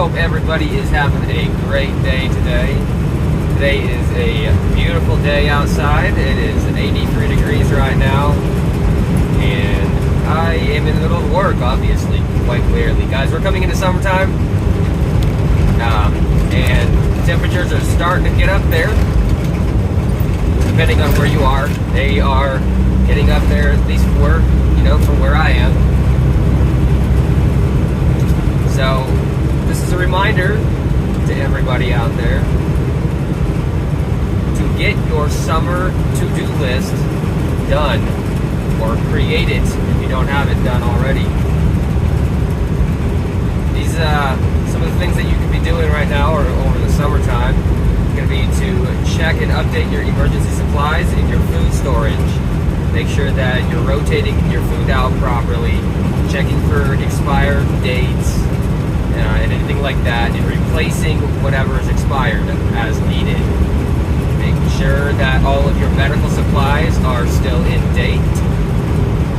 hope everybody is having a great day today. Today is a beautiful day outside. It is 83 degrees right now. And I am in the middle of work, obviously, quite clearly. Guys, we're coming into summertime. And temperatures are starting to get up there. Depending on where you are, they are getting up there, at least from where I am. So, this is a reminder to everybody out there to get your summer to-do list done, or create it if you don't have it done already. These some of the things that you can be doing right now or over the summertime going to be to check and update your emergency supplies in your food storage. Make sure that you're rotating your food out properly, checking for expired dates and anything like that, and replacing whatever is expired as needed. Making sure that all of your medical supplies are still in date.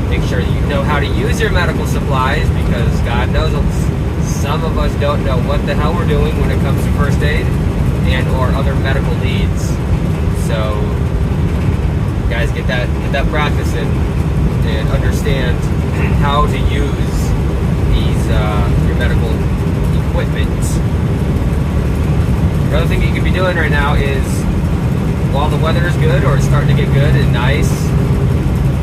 Make sure you know how to use your medical supplies, because God knows some of us don't know what the hell we're doing when it comes to first aid and or other medical needs. So guys, get that practice in and understand how to use these your medical equipment. The other thing you can be doing right now is, while the weather is good or it's starting to get good and nice,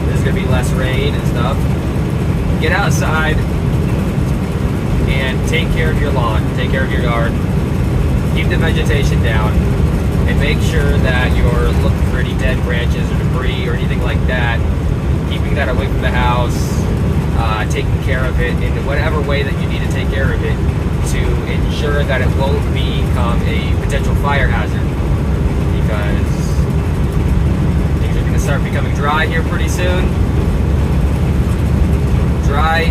there's going to be less rain and stuff, get outside and take care of your lawn, take care of your yard, keep the vegetation down, and make sure that you're looking for any dead branches or debris or anything like that, keeping that away from the house, taking care of it in whatever way that you need to take care of it to ensure that it won't become a potential fire hazard, because things are going to start becoming dry here pretty soon. Dry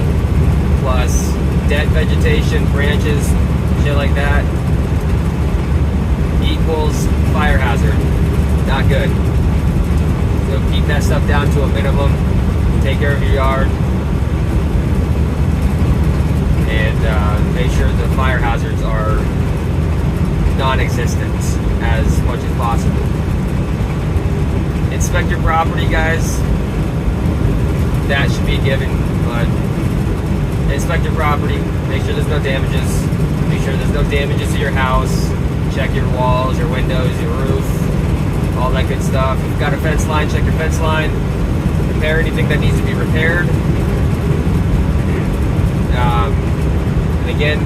plus dead vegetation, branches, shit like that, equals fire hazard. Not good. So keep that stuff down to a minimum. Take care of your yard, and make sure the fire hazards are non-existent as much as possible. Inspect your property, guys. That should be a given, but inspect your property. Make sure there's no damages. Make sure there's no damages to your house. Check your walls, your windows, your roof, all that good stuff. If you've got a fence line, check your fence line. Repair anything that needs to be repaired. And again,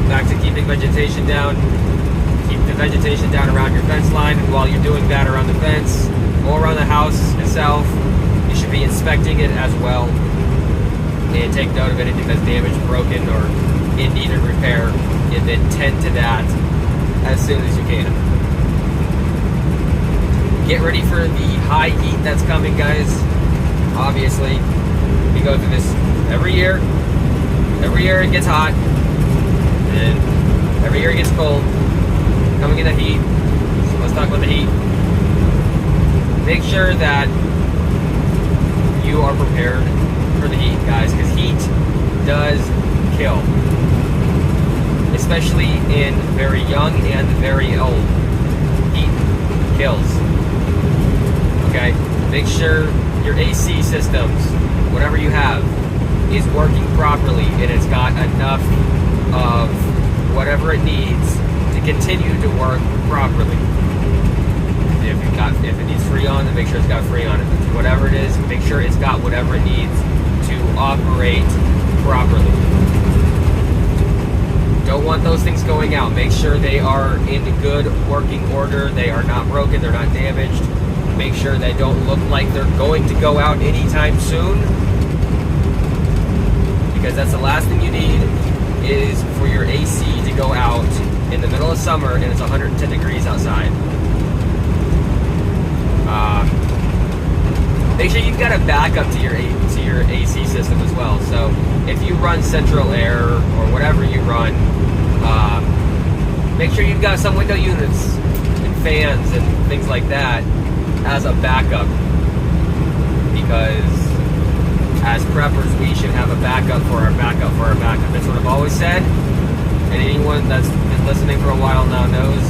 back to keeping vegetation down, keep the vegetation down around your fence line. And while you're doing that around the fence or around the house itself, you should be inspecting it as well, and take note of anything that's damaged, broken, or in need of repair, and then tend to that as soon as you can. Get ready for the high heat that's coming, guys. Obviously, we go through this every year. Every year it gets hot, and every year it gets cold. Coming in the heat, so let's talk about the heat. Make sure that you are prepared for the heat, guys, because heat does kill, especially in very young and very old. Heat kills. Okay? Make sure your AC systems, whatever you have, is working properly, and it's got enough of whatever it needs to continue to work properly. If it needs Freon, then make sure it's got Freon. Whatever it is, make sure it's got whatever it needs to operate properly. Don't want those things going out. Make sure they are in good working order. They are not broken. They're not damaged. Make sure they don't look like they're going to go out anytime soon, because that's the last thing you need, is for your AC to go out in the middle of summer and it's 110 degrees outside. Make sure you've got a backup to your AC system as well. So if you run central air or whatever you run, make sure you've got some window units and fans and things like that as a backup, because as preppers we should have a backup for our backup for our backup. That's what I've always said. And anyone that's been listening for a while now knows,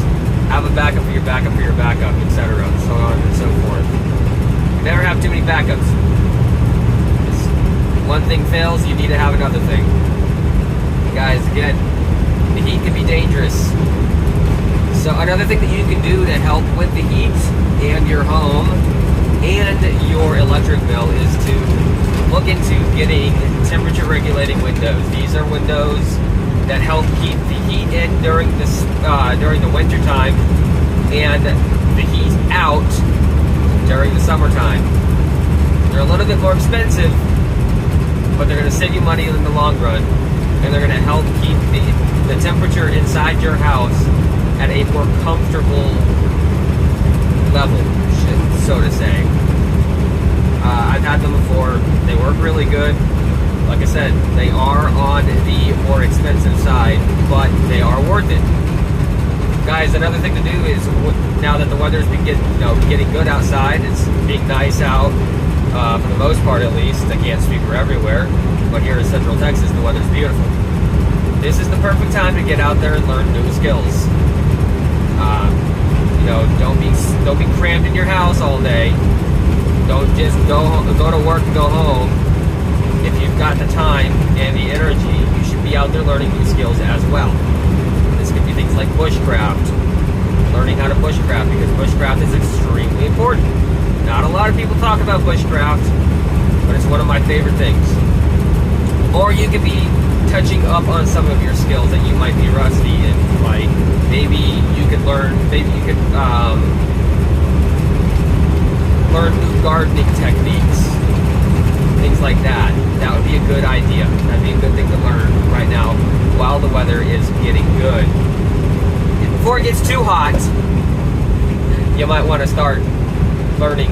have a backup for your backup for your backup, etc. So on and so forth. You never have too many backups. One thing fails, you need to have another thing. Guys, again, the heat can be dangerous. So another thing that you can do to help with the heat and your home and your electric bill is to look into getting temperature regulating windows. These are windows that help keep the heat in during the winter time and the heat out during the summertime. They're a little bit more expensive, but they're going to save you money in the long run, and they're going to help keep the temperature inside your house at a more comfortable level, so to say. I've had them before. They work really good. Like I said, they are on the more expensive side, but they are worth it. Guys, another thing to do is, now that the weather's been getting good outside, it's being nice out, for the most part at least. I can't speak for everywhere, but here in Central Texas, the weather's beautiful. This is the perfect time to get out there and learn new skills. Don't be crammed in your house all day. Don't just go to work and go home. If you've got the time and the energy, you should be out there learning new skills as well. This could be things like bushcraft, learning how to bushcraft, because bushcraft is extremely important. Not a lot of people talk about bushcraft, but it's one of my favorite things. Or you could be touching up on some of your skills that you might be rusty in. Like maybe you could learn new gardening techniques, things like that. That would be a good idea. That'd be a good thing to learn right now while the weather is getting good. And before it gets too hot, you might want to start learning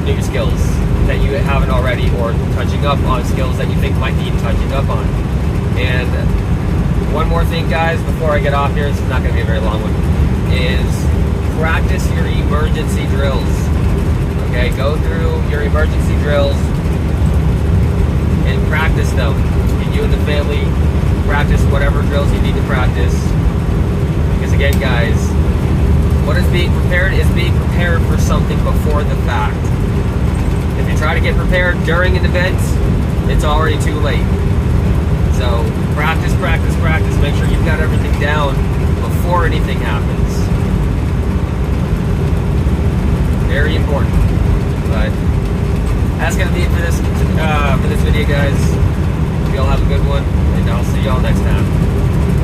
new skills that you haven't already, or touching up on skills that you think might need touching up on. And one more thing, guys, before I get off here, this is not going to be a very long one, is practice your emergency drills. Okay, go through your emergency drills and practice them. And you and the family practice whatever drills you need to practice. Because again, guys, what is being prepared is being prepared for something before the fact. If you try to get prepared during an event, it's already too late. So practice, practice, practice. Make sure you've got everything down before anything happens. Very important. But that's going to be it for this video, guys. You all have a good one, and I'll see you all next time.